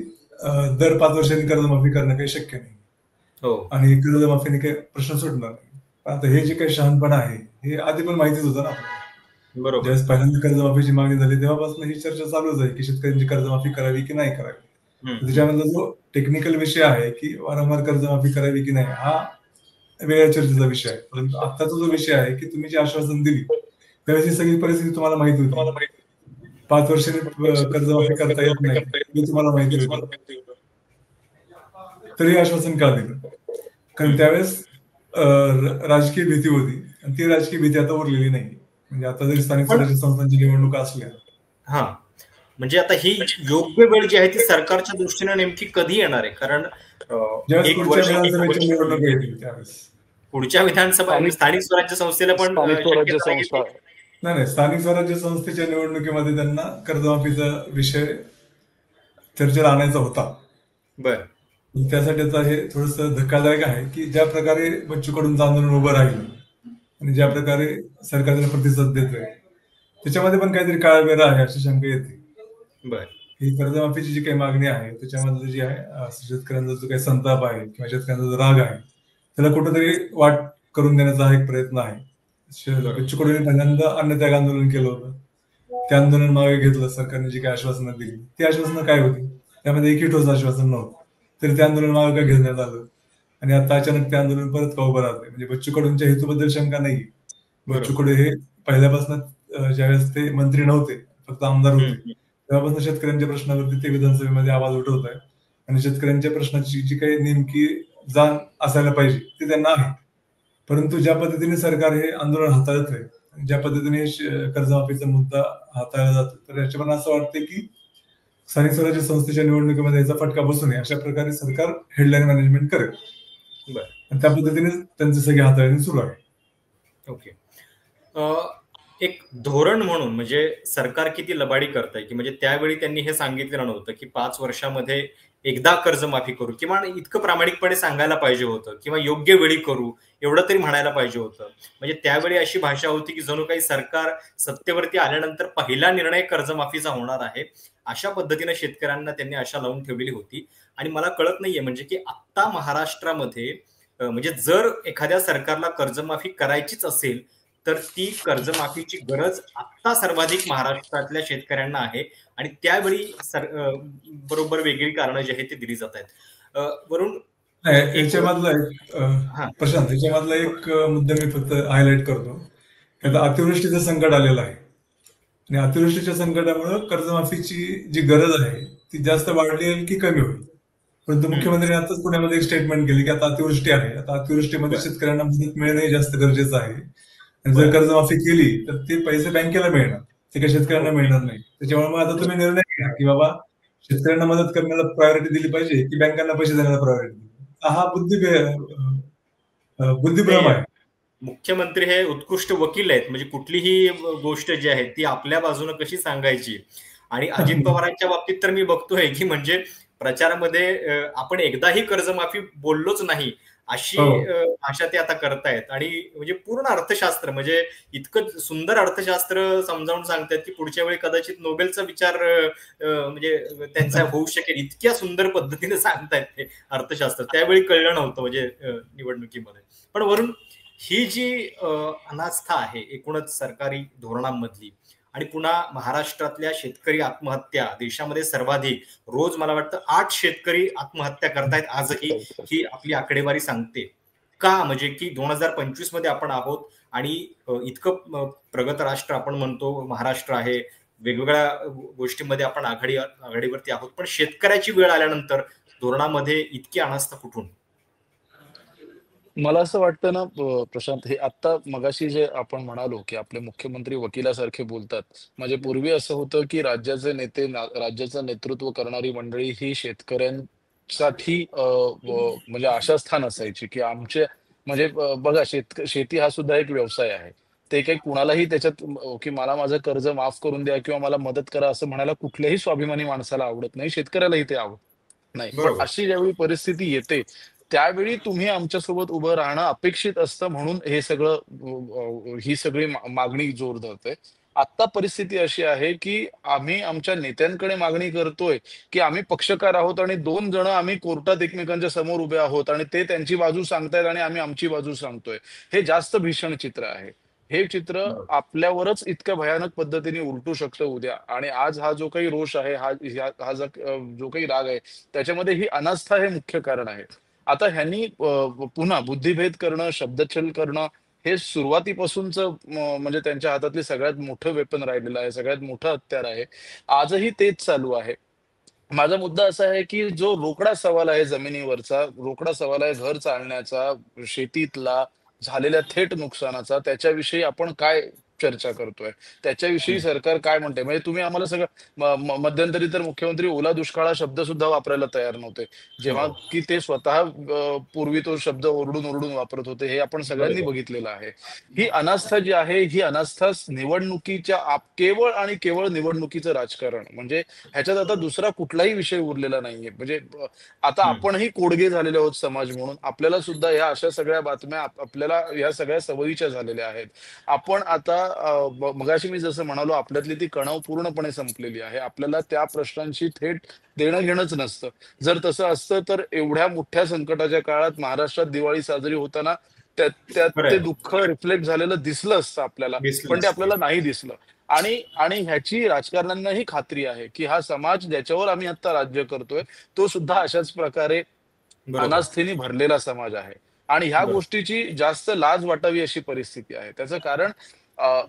दर 5 वर्षांनी कर्जमाफी करणं काही शक्य नाही आणि कर्जमाफीने काही प्रश्न सुटणार नाही. आता हे जे काही शहाणपण आहे हे आधी पण माहितीच होतं ना आपल्याला. बरोबर. ज्यावेळेस पहिल्यांदा कर्जमाफीची मागणी झाली तेव्हापासून ही चर्चा चालूच आहे की शेतकऱ्यांची कर्जमाफी करावी की नाही करावी. त्याच्यामधला जो टेक्निकल विषय आहे की वारंवार कर्जमाफी करावी की नाही हा वेगळ्या चर्चेचा विषय आहे. परंतु आताचा जो विषय आहे की तुम्ही जी आश्वासन दिली त्यावेळेस ही सगळी परिस्थिती तुम्हाला माहिती होती. 5 वर्षांनी कर्जमाफी करता येत नाही हे तुम्हाला माहिती होतं, तरी आश्वासन का दिलं? कारण त्यावेळेस राजकीय भीती होती आणि ती राजकीय भीती आता उरलेली नाही. म्हणजे आता जरी स्थानिक स्वराज्य संस्थांची निवडणुका असल्या म्हणजे आता ही योग्य वेळ जी आहे ती सरकारच्या दृष्टीने नेमकी कधी येणार आहे? कारण पुढच्या विधानसभा स्थानिक स्वराज्य संस्थेला पण नाही नाही, स्थानिक स्वराज्य संस्थेच्या निवडणुकीमध्ये त्यांना कर्जमाफीचा विषय चर्चेला आणायचा होता. बर. त्यासाठी आता हे थोडस धक्कादायक आहे की ज्या प्रकारे बच्चू कडूंचं आंदोलन उभं राहिलं आणि ज्या प्रकारे सरकार त्याला प्रतिसाद देतोय त्याच्यामध्ये पण काहीतरी काळवेरा आहे अशी शंका येते. बर. ही कर्जमाफीची जी काही मागणी आहे त्याच्यामधलं जी आहे शेतकऱ्यांचा जो काही संताप आहे किंवा शेतकऱ्यांचा जो राग आहे त्याला कुठेतरी वाट करून देण्याचा हा एक प्रयत्न आहे. बरोबर. बच्चू कडूंनी पहिल्यांदा अन्नत्याग आंदोलन केलं होतं. ते आंदोलन मागे घेतलं, सरकारने जी काही आश्वासनं दिली ती आश्वासनं काय होती, त्यामध्ये एकही ठोस आश्वासन नव्हतं. तरी ते आंदोलन मागे का घेण्यात आलं आणि आता अचानक ते आंदोलन परत का उभं राहतंय. म्हणजे बच्चू कडूंच्या हेतूबद्दल शंका नाही. बच्चू बरोबर. कडू हे पहिल्यापासून ज्यावेळेस ते मंत्री नव्हते, फक्त आमदार होते, हम्म. तेव्हापासून शेतकऱ्यांच्या प्रश्नावरती ते विधानसभेमध्ये आवाज उठवत आहे आणि शेतकऱ्यांच्या प्रश्नाची जी काही नेमकी जाण असायला पाहिजे ती त्यांना आहे. परंतु ज्या पद्धतीने सरकार हे आंदोलन हाताळत आहे, ज्या पद्धतीने कर्जमाफीचा मुद्दा हाताळला जातो, तर याच्यावर असं वाटतं की स्थानिक स्वराज्य संस्थेच्या निवडणुकीमध्ये याचा फटका बसू नये अशा प्रकारे सरकार हेडलाईन मॅनेजमेंट करेल बर. आणि त्या पद्धतीने त्यांचे सगळे हाताळणी सुरू आहे. ओके. एक धोरण म्हणून म्हणजे सरकार किती लबाडी करतंय की म्हणजे त्यावेळी त्यांनी हे सांगितलेलं नव्हतं की 5 वर्षामध्ये एकदा कर्जमाफी करू, किंवा इतकं प्रामाणिकपणे सांगायला पाहिजे होतं, किंवा योग्य वेळी करू एवढं तरी म्हणायला पाहिजे होतं. म्हणजे त्यावेळी अशी भाषा होती की जणू काही सरकार सत्तेवरती आल्यानंतर पहिला निर्णय कर्जमाफीचा होणार आहे, अशा पद्धतीने शेतकऱ्यांना त्यांनी आशा लावून ठेवलेली होती. आणि मला कळत नाहीये म्हणजे की आत्ता महाराष्ट्रामध्ये म्हणजे जर एखाद्या सरकारला कर्जमाफी करायचीच असेल तर ती कर्जमाफीची गरज आत्ता सर्वाधिक महाराष्ट्रातल्या शेतकऱ्यांना आहे. आणि त्यावेळी बरोबर वेगळी कारणं जी आहेत ती दिली जात आहेत. वरून नाही, एक याच्यामधला एक हा. प्रशांत, याच्यामधला एक मुद्दा मी फक्त हायलाईट करतो की आता अतिवृष्टीचं संकट आलेलं आहे आणि अतिवृष्टीच्या संकटामुळे कर्जमाफीची जी गरज आहे ती जास्त वाढली की कमी होईल. परंतु मुख्यमंत्र्यांनी आताच पुण्यामध्ये एक स्टेटमेंट केली की आता अतिवृष्टी आहे, आता अतिवृष्टीमध्ये बर. शेतकऱ्यांना मदत मिळणं जास्त गरजेचं आहे आणि जर बर. कर्जमाफी केली तर ते पैसे बँकेला मिळणार, ते काही शेतकऱ्यांना ओके. मिळणार नाही. त्याच्यामुळे मग आता तुम्ही निर्णय घ्या की बाबा शेतकऱ्यांना मदत करण्याला प्रायोरिटी दिली पाहिजे की बँकांना पैसे देण्याला प्रायोरिटी. हा नाही, बुद्धिभ्रम आहे. मुख्यमंत्री हे उत्कृष्ट वकील आहेत. म्हणजे कुठलीही गोष्ट जी आहे ती आपल्या बाजूने कशी सांगायची. आणि अजित पवारांच्या बाबतीत तर मी बघतोय की म्हणजे प्रचारामध्ये आपण एकदाही कर्जमाफी बोललोच नाही अशी हो. भाषा ते आता करतायत. आणि म्हणजे पूर्ण अर्थशास्त्र, म्हणजे इतकं सुंदर अर्थशास्त्र समजावून सांगतायत की पुढच्या वेळी कदाचित नोबेलचा विचार म्हणजे त्यांचा होऊ शकेल, इतक्या सुंदर पद्धतीने सांगतायत ते अर्थशास्त्र. त्यावेळी कळलं नव्हतं म्हणजे निवडणुकीमध्ये. पण वरून ही जी अनास्था आहे एकूणच सरकारी धोरणांमधली, आणि पुन्हा महाराष्ट्रातल्या शेतकरी आत्महत्या देशामध्ये सर्वाधिक, रोज मला वाटतं 8 शेतकरी आत्महत्या करतायत आजही, ही आपली आकडेवारी सांगते. का म्हणजे की 2025 मध्ये आपण आहोत आणि इतकं प्रगत राष्ट्र आपण म्हणतो महाराष्ट्र आहे, वेगवेगळ्या गोष्टींमध्ये आपण आघाडीवरती आहोत, पण शेतकऱ्याची वेळ आल्यानंतर धोरणामध्ये इतकी अनास्था कुठून? मला असं वाटतं ना प्रशांत, हे आत्ता मगाशी जे आपण म्हणालो, की आपले मुख्यमंत्री वकिलासारखे बोलतात. म्हणजे पूर्वी असं होतं, की राज्याचे नेते, राज्याचं नेतृत्व करणारी मंडळी ही शेतकऱ्यांसाठी म्हणजे आशास्थान असायची, की आमचे म्हणजे बघा शेती हा सुद्धा एक व्यवसाय आहे. ते काही कुणालाही त्याच्यात की मला माझं कर्ज माफ करून द्या किंवा मला मदत करा असं म्हणायला कुठल्याही स्वाभिमानी माणसाला आवडत नाही. शेतकऱ्यालाही ते आवडत नाही. पण बरोबर. अशी ज्यावेळी परिस्थिती येते, त्यावेळी तुम्ही आमच्यासोबत उभं राहणं अपेक्षित असतं म्हणून हे सगळं ही सगळी मागणी जोर धरते. आत्ता परिस्थिती अशी आहे, की आम्ही आमच्या नेत्यांकडे मागणी करतोय, की आम्ही पक्षकार आहोत आणि 2 जण आम्ही कोर्टात एकमेकांच्या समोर उभे आहोत आणि ते त्यांची बाजू सांगतायत आणि आम्ही आमची बाजू सांगतोय. हे जास्त भीषण चित्र आहे. हे चित्र बरोबर. आपल्यावरच इतक्या भयानक पद्धतीने उलटू शकतं उद्या. आणि आज हा जो काही रोष आहे, हा जो काही राग आहे, त्याच्यामध्ये ही अनास्था हे मुख्य कारण आहे. आता ह्यांनी पुन्हा बुद्धिभेद करणं, शब्दच्छल करणं हे सुरुवातीपासूनचं म्हणजे त्यांच्या हातातली सगळ्यात मोठं वेपन राहिलेलं आहे, सगळ्यात मोठं हत्यार आहे. आजही तेच चालू आहे. माझा मुद्दा असा आहे, की जो रोकडा सवाल आहे जमिनीवरचा, रोकडा सवाल आहे घर चालण्याचा, शेतीतला झालेल्या थेट नुकसानाचा, त्याच्याविषयी आपण काय चर्चा करतोय त्याच्याविषयी सरकार काय म्हणते. म्हणजे तुम्ही आम्हाला सगळं मध्यंतरी तर मुख्यमंत्री ओला दुष्काळ हा शब्द सुद्धा वापरायला तयार नव्हते, जेव्हा हो. की ते स्वतः पूर्वी तो शब्द ओरडून ओरडून वापरत होते, हे आपण सगळ्यांनी बरोबर. बघितलेलं आहे. ही अनास्था जी आहे ही अनास्था निवडणुकीच्या केवळ आणि केवळ निवडणुकीचं राजकारण, म्हणजे ह्याच्यात आता दुसरा कुठलाही विषय उरलेला नाहीये. म्हणजे आता हम्म. आपणही कोडगे झालेले आहोत समाज म्हणून, आपल्याला सुद्धा ह्या अशा सगळ्या बातम्या आपल्याला ह्या सगळ्या सवयीच्या झालेल्या आहेत. आपण आता मगाशी मी जसं म्हणालो आपल्यातली ती कणव पूर्णपणे संपलेली आहे. आपल्याला त्या प्रश्नांशी थेट देणं घेणंच नसतं. जर तसं असतं तर एवढ्या मोठ्या संकटाच्या काळात महाराष्ट्रात दिवाळी साजरी होताना त्यात त्यात ते खरंय. दुःख रिफ्लेक्ट झालेलं दिसलं असतं आपल्याला, दिसलं पण ते असतं. आपल्याला नाही दिसलं. आणि आणि ह्याची राजकारण्यांनाही खात्री आहे की हा समाज ज्याच्यावर आम्ही आता राज्य करतोय तो सुद्धा अशाच प्रकारे बरोबर. अनास्थेने भरलेला समाज आहे. आणि ह्या बरोबर. गोष्टीची जास्त लाज वाटावी अशी परिस्थिती आहे. त्याचं कारण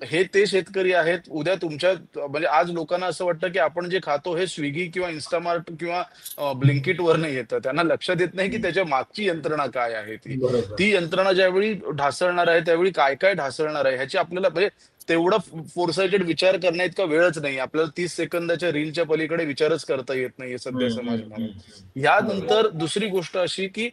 हे ते शेतकरी आहेत, उद्या तुमच्या म्हणजे आज लोकांना असं वाटतं की आपण जे खातो हे स्विगी किंवा इन्स्टामार्ट किंवा ब्लिंकिट वरनं येतं. त्यांना लक्षात येत नाही की हम्म. त्याच्या मागची यंत्रणा काय आहे ती. बरोबर. ती यंत्रणा ज्यावेळी ढासळणार आहे त्यावेळी काय काय ढासळणार आहे ह्याची आपल्याला म्हणजे तेवढा फोरसाइटेड विचार करण्याइतका वेळच नाही. आपल्याला 30 सेकंदाच्या रीलच्या पलीकडे विचारच करता येत नाहीये सध्या हम्म. समाज हम्म. म्हणून. बरोबर. यानंतर दुसरी गोष्ट अशी की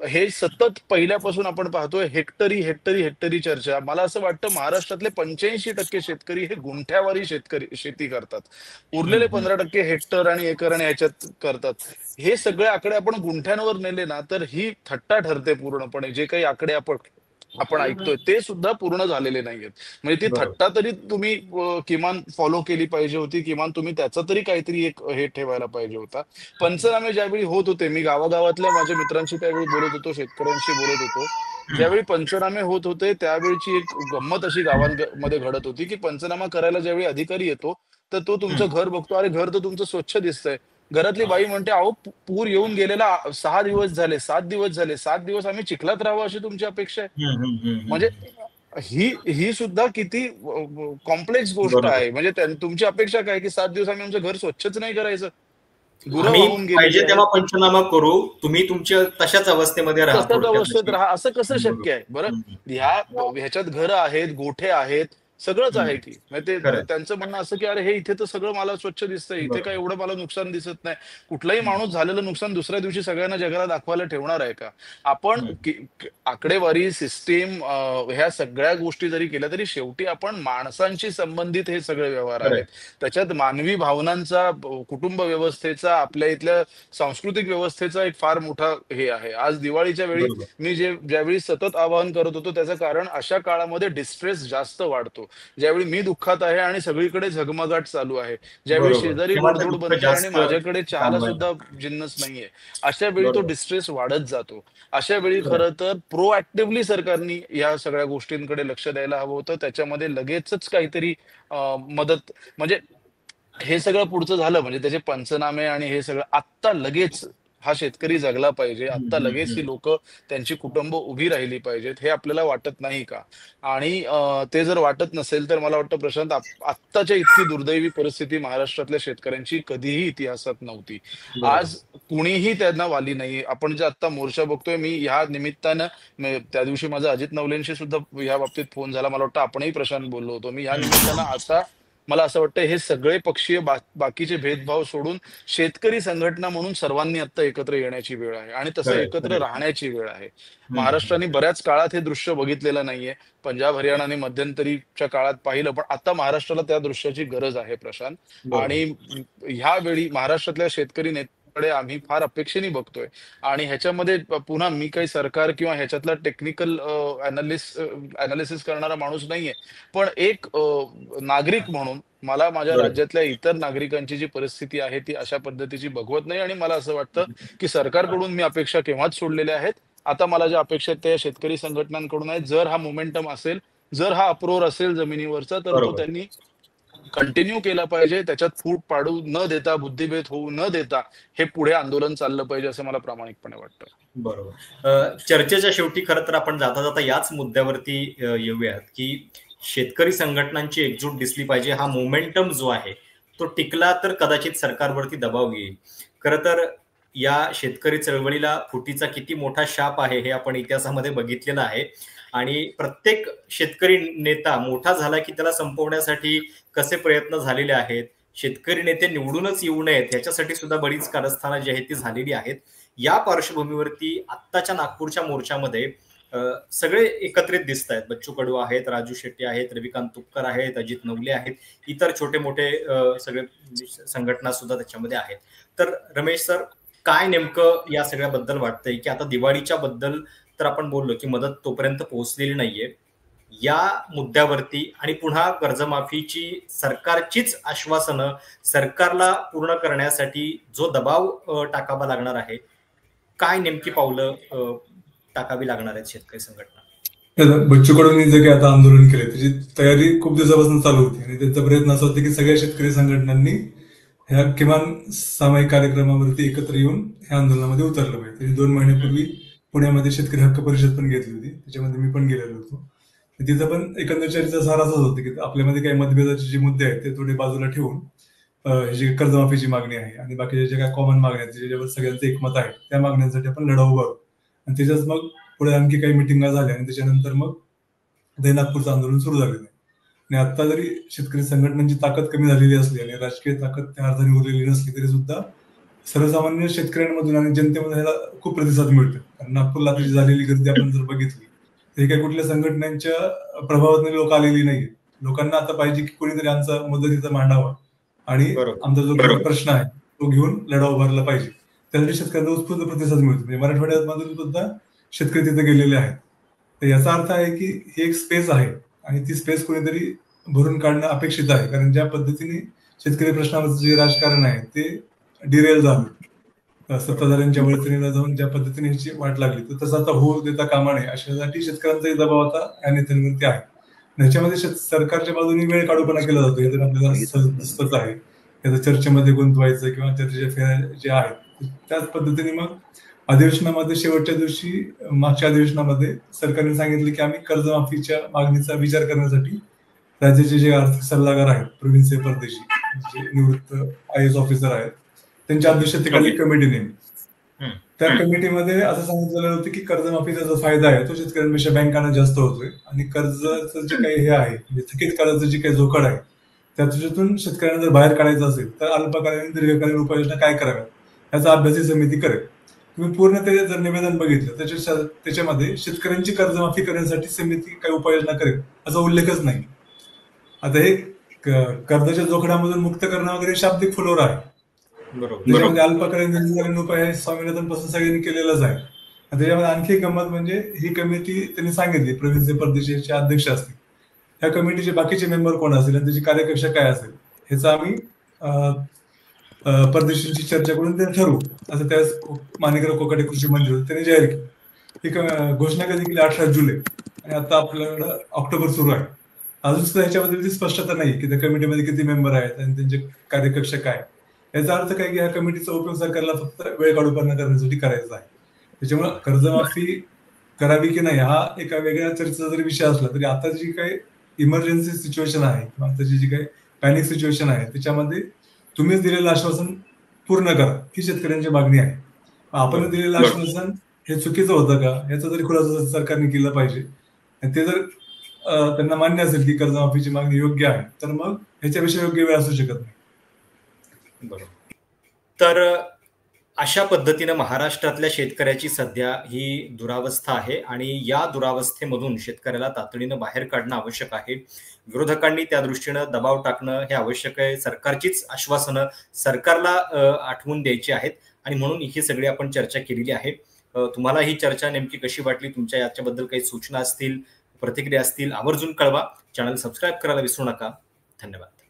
हे सतत पहिल्यापासून आपण पाहतोय हेक्टरी हेक्टरी हेक्टरी चर्चा. मला असं वाटतं महाराष्ट्रातले 85% शेतकरी हे गुंठ्यावारी शेती करतात. हम्म. उरलेले 15% हेक्टर आणि एकर आणि ह्याच्यात करतात. हे सगळे आकडे आपण गुंठ्यांवर नेले ना तर ही थट्टा ठरते पूर्णपणे. जे काही आकडे आपण आपण ऐकतोय ते सुद्धा पूर्ण झालेले नाहीयेत. म्हणजे ती बरोबर. थट्टा तरी तुम्ही किमान फॉलो केली पाहिजे होती, किमान तुम्ही त्याचा तरी काहीतरी एक हे ठेवायला पाहिजे होता. पंचनामे ज्यावेळी होत होते, मी गावागावातल्या माझ्या मित्रांशी त्यावेळी बोलत होतो, शेतकऱ्यांशी बोलत होतो. हम्म. ज्यावेळी पंचनामे होत होते त्यावेळची एक गंमत अशी गावांमध्ये घडत होती की पंचनामा करायला ज्यावेळी अधिकारी येतो तर तो तुमचं हम्म. घर बघतो, अरे घर तर तुमचं स्वच्छ दिसतंय. घरातली बाई म्हणते, अहो पूर येऊन गेलेला 6 दिवस झाले, 7 दिवस झाले, 7 दिवस आम्ही चिखलात राहावं अशी तुमची अपेक्षा आहे. हम्म. हम्म. हम्म. म्हणजे हम्म. ही ही सुद्धा किती कॉम्प्लेक्स गोष्ट बरोबर. आहे. म्हणजे तुमची अपेक्षा काय की 7 दिवस आम्ही आमचं घर स्वच्छच नाही करायचं. गुरं आम्ही वाहून गेलेली पाहिजे तेव्हा आहेत. पंचनामा करू, तुम्ही तुमच्या तशाच अवस्थेमध्ये राहा, तशाच थोडक्यात अवस्थेत अशी. राहा असं कसं बरोबर. शक्य आहे बरं. हम्म. ह्याच्यात घरं आहेत, गोठे आहेत, सगळंच आहे हम्म. की. म्हणजे खरंय. त्यांचं म्हणणं असं की अरे हे इथे तर सगळं मला स्वच्छ दिसतंय, इथे काय बरोबर. एवढं मला नुकसान दिसत नाही. कुठलाही हम्म. माणूस झालेलं नुकसान दुसऱ्या दिवशी सगळ्यांना जगाला दाखवायला ठेवणार आहे का? आपण हम्म. आकडेवारी सिस्टीम ह्या सगळ्या गोष्टी जरी केल्या तरी शेवटी आपण माणसांशी संबंधित हे सगळे व्यवहार खरंय. आहेत. त्याच्यात मानवी भावनांचा, कुटुंब व्यवस्थेचा, आपल्या इथल्या सांस्कृतिक व्यवस्थेचा एक फार मोठा हे आहे. आज दिवाळीच्या वेळी बरोबर. मी ज्यावेळी सतत आवाहन करत होतो त्याचं कारण अशा काळामध्ये डिस्ट्रेस जास्त वाढतो. ज्यावेळी मी दुःखात आहे आणि सगळीकडे झगमगाट चालू आहे. ज्यावेळी बरोबर. शेजारी तेव्हा ते गोडधोड दुःख बनते आणि जास्त माझ्याकडे चहाला जाणवायला सुद्धा लागतं. जिन्नस नाहीये. अशा वेळी तो बरोबर. डिस्ट्रेस वाढत जातो. अशा वेळी खरंय. खरं तर प्रोएक्टिव्हली सरकारनी या सगळ्या गोष्टींकडे लक्ष द्यायला हवं होतं. त्याच्यामध्ये लगेचच काहीतरी मदत म्हणजे हे सगळं पुढचं झालं म्हणजे त्याचे पंचनामे आणि हे सगळं आत्ता लगेच हा शेतकरी जगला पाहिजे. हम्म. आत्ता हम्म. लगेच ही हम्म. लोकं त्यांची कुटुंब उभी राहिली पाहिजेत. हे आपल्याला वाटत नाही का? आणि ते जर वाटत नसेल तर मला वाटतं प्रशांत आत्ताच्या इतकी दुर्दैवी परिस्थिती महाराष्ट्रातल्या शेतकऱ्यांची कधीही इतिहासात नव्हती. बरोबर. आज कुणीही त्यांना वाली नाही. आपण जे आत्ता मोर्चा बघतोय मी ह्या निमित्तानं त्या दिवशी माझा अजित नवलेंशी सुद्धा या बाबतीत फोन झाला. मला वाटतं आपणही प्रशांत बोललो होतो. मी या निमित्तानं आता मला असं वाटतं हे सगळे पक्षीय बाकीचे भेदभाव सोडून शेतकरी संघटना म्हणून सर्वांनी आता एकत्र येण्याची वेळ आहे आणि तसं खरंय. एकत्र खरंय. राहण्याची वेळ आहे. हम्म. हम्म. महाराष्ट्राने बऱ्याच काळात हे दृश्य बघितलेलं नाहीये. पंजाब हरियाणाने मध्यंतरीच्या काळात पाहिलं, पण आता महाराष्ट्राला त्या दृश्याची गरज आहे प्रशांत. बरोबर. आणि ह्यावेळी महाराष्ट्रातल्या शेतकरी नेत्यांकडे आम्ही फार अपेक्षेने बघतोय. आणि ह्याच्यामध्ये पुन्हा मी काही सरकार किंवा ह्याच्यातला टेक्निकल अनालिसिस करणारा माणूस नाहीये. पण एक नागरिक म्हणून मला माझ्या बरोबर. राज्यातल्या इतर नागरिकांची जी परिस्थिती आहे ती अशा पद्धतीची बघवत नाही आणि मला असं वाटतं की सरकारकडून मी अपेक्षा केव्हाच सोडलेल्या आहेत. आता मला ज्या अपेक्षा आहेत त्या शेतकरी संघटनांकडून आहेत. जर हा मोमेंटम असेल, जर हा अप्रोर असेल जमिनीवरचा तर तो बरोबर. त्यांनी कंटिन्यू केला पाहिजे. त्याच्यात फूट पाडू न देता, बुद्धिभेद होऊ न देता हे पुढे आंदोलन चाललं पाहिजे असं मला प्रामाणिकपणे वाटतं. बरोबर. चर्चेच्या शेवटी खरं तर आपण जाता जाता याच मुद्द्यावरती येऊयात की शेतकरी संघटनांची एकजूट दिसली पाहिजे. हा मोमेंटम जो आहे तो टिकला तर कदाचित सरकारवरती दबाव येईल. खरं तर या शेतकरी चळवळीला फुटीचा किती मोठा शाप आहे हे आपण इतिहासामध्ये बघितलेलं आहे. आणि प्रत्येक शेतकरी नेता मोठा झाला की त्याला संपवण्यासाठी कसे प्रयत्न झालेले आहेत. शेतकरी नेते निवडूनच येऊ नयेत याच्यासाठी सुद्धा बरीच कारस्थानं जी आहेत ती झालेली आहेत. या पार्श्वभूमीवरती आत्ताच्या नागपूरच्या मोर्चामध्ये सगळे एकत्रित दिसत आहेत. बच्चू कडू आहेत, राजू शेट्टी आहेत, रविकांत तुपकर आहेत, अजित नवले आहेत, इतर छोटे मोठे सगळे संघटना सुद्धा त्याच्यामध्ये आहेत. तर रमेश सर, काय नेमकं या सगळ्याबद्दल वाटतंय की आता दिवाळीच्या बद्दल तर आपण बोललो की मदत तोपर्यंत पोहोचलेली नाहीये, या मुद्द्यावरती आणि पुन्हा कर्जमाफीची सरकारचीच आश्वासनं सरकारला पूर्ण करण्यासाठी जो दबाव टाकावा लागणार आहे, काय नेमकी पावलं टाकावी लागणार आहेत शेतकरी संघटना? बच्चू कडूंनी जे काही आता आंदोलन केले त्याची तयारी खूप दिवसापासून चालू होती आणि त्यांचा प्रयत्न असा होता की सगळ्या शेतकरी संघटनांनी ह्या किमान सामायिक कार्यक्रमावरती एकत्र येऊन ह्या आंदोलनामध्ये उतरलं पाहिजे. त्यांनी 2 महिन्यापूर्वी पुण्यामध्ये शेतकरी हक्क परिषद पण घेतली होती, त्याच्यामध्ये मी पण गेलेलो होतो. तिथं पण एकंदर चर्चा सार असाच होतं की आपल्यामध्ये काही मतभेदाचे जे मुद्दे आहेत ते थोडे बाजूला ठेवून जी कर्जमाफीची मागणी आहे आणि बाकीच्या ज्या काही कॉमन मागण्या आहेत ज्याच्यावर सगळ्यांचं एकमत आहे त्या मागण्यांसाठी आपण लढा उभारू. आणि त्याच्याच मग पुढे आणखी काही मिटिंगा झाल्या आणि त्याच्यानंतर मग नागपूरचं आंदोलन सुरू झालेलं आहे. आणि आता जरी शेतकरी संघटनांची ताकद कमी झालेली असली आणि राजकीय ताकद त्या अर्थाने उरलेली नसली तरी सुद्धा सर्वसामान्य शेतकऱ्यांमधून आणि जनतेमधून ह्याला खूप प्रतिसाद मिळतो. कारण नागपूरला आता झालेली गर्दी आपण जर बघितली तर काही कुठल्या संघटनांच्या प्रभावातून लोक आलेली नाही. लोकांना आता पाहिजे की कोणीतरी आमचा मुद्दा तिथं मांडावा आणि आमचा जो प्रश्न आहे तो घेऊन लढा उभारला पाहिजे. त्यासाठी शेतकऱ्यांना उत्स्फूर्त प्रतिसाद मिळतो. म्हणजे मराठवाड्यामधून सुद्धा शेतकरी तिथे गेलेले आहेत. तर याचा अर्थ आहे की ही एक स्पेस आहे आणि ती स्पेस कोणीतरी भरून काढणं अपेक्षित आहे. कारण ज्या पद्धतीने शेतकरी प्रश्नावरचं जे राजकारण आहे ते डिरेल झालं, सत्ताधाऱ्यांच्या वळतीने जाऊन ज्या पद्धतीने ह्याची वाट लागली तर तसं आता होऊ देता कामा नये अशासाठी शेतकऱ्यांचाही दबाव आता या नेत्यांवरती आहे. ह्याच्यामध्ये सरकारच्या बाजूने वेळ काढूपणा केला जातो हे तर आपल्याला दिसतच आहे. याचं चर्चेमध्ये गुंतवायचं किंवा चर्चेच्या फेऱ्या जे आहेत त्याच पद्धतीने मग अधिवेशनामध्ये शेवटच्या दिवशी मागच्या अधिवेशनामध्ये सरकारने सांगितलं की आम्ही कर्जमाफीच्या मागणीचा विचार करण्यासाठी राज्याचे जे आर्थिक सल्लागार आहेत प्रवीण परदेशी, जे निवृत्त IAS ऑफिसर आहेत, त्यांच्या अध्यक्षतेखाली कमिटी नेमली. त्या कमिटीमध्ये असं सांगितलेलं होतं की कर्जमाफीचा जो फायदा आहे तो शेतकऱ्यांपेक्षा बँकांना जास्त होतोय आणि कर्जाचं जे काही हे आहे म्हणजे थकीत कर्जाचं जे काही जोखड आहे त्यातून शेतकऱ्यांना जर बाहेर काढायचं असेल तर अल्पकालीन दीर्घकालीन उपाययोजना काय कराव्यात याचा अभ्यास ही समिती करेल. तुम्ही पूर्ण ते जर निवेदन बघितलं त्याच्यामध्ये शेतकऱ्यांची कर्जमाफी करण्यासाठी समिती काही उपाययोजना करेल असा उल्लेखच नाही. आता हे कर्जाच्या जोखडामधून मुक्त करणं वगैरे शाब्दिक फुलोरा आहे. त्याच्यामध्ये अल्पकालीन दीर्घकालीन उपाय स्वामीनाथन पासून सगळ्यांनी केलेलाच आहे. त्याच्यामध्ये आणखी एक गंमत म्हणजे ही कमिटी त्यांनी सांगितली प्रवीण परदेशीचे अध्यक्ष असतील, ह्या कमिटीचे बाकीचे मेंबर कोण असतील आणि त्याची कार्यकक्षा काय असेल ह्याचा आम्ही परदेशींची चर्चा करून ते ठरवू असं त्यास माणिकराव कोकाटे कृषी मंत्री होते त्यांनी जाहीर केली. ही घोषणा कधी केली 18 जुलै आणि आता आपल्याकडं ऑक्टोबर सुरू आहे. अजून सुद्धा ह्याच्याबद्दल स्पष्टता नाही की त्या कमिटीमध्ये किती मेंबर आहेत आणि त्यांचे कार्यकक्ष काय. याचा अर्थ काय की ह्या कमिटीचा उपयोग सरकारला फक्त वेळ काढूपणा करण्यासाठी करायचा आहे. त्याच्यामुळे कर्जमाफी करावी की नाही हा एका वेगळ्या चर्चेचा जरी विषय असला तरी आता जी काही इमर्जन्सी सिच्युएशन आहे किंवा आताची जी काही पॅनिक सिच्युएशन आहे त्याच्यामध्ये तुम्हीच दिलेलं आश्वासन पूर्ण करा ही शेतकऱ्यांची मागणी आहे. आपण दिलेलं आश्वासन हे चुकीचं होतं का याचा जरी खुलासा सरकारने केला पाहिजे. आणि ते जर त्यांना मान्य असेल की कर्जमाफीची मागणी योग्य आहे तर मग ह्याच्यापेक्षा योग्य वेळ असू शकत नाही. बरोबर. तर अशा पद्धतीनं महाराष्ट्रातल्या शेतकऱ्याची सध्या ही दुरावस्था आहे आणि या दुरावस्थेमधून शेतकऱ्याला तातडीनं बाहेर काढणं आवश्यक आहे. विरोधकांनी त्या दृष्टीनं दबाव टाकणं हे आवश्यक आहे. सरकारचीच आश्वासनं सरकारला आठवून द्यायची आहेत आणि म्हणून ही सगळी आपण चर्चा केलेली आहे. तुम्हाला ही चर्चा नेमकी कशी वाटली, तुमच्या याच्याबद्दल काही सूचना असतील, प्रतिक्रिया असतील आवर्जून कळवा. चॅनल सबस्क्राईब करायला विसरू नका. धन्यवाद.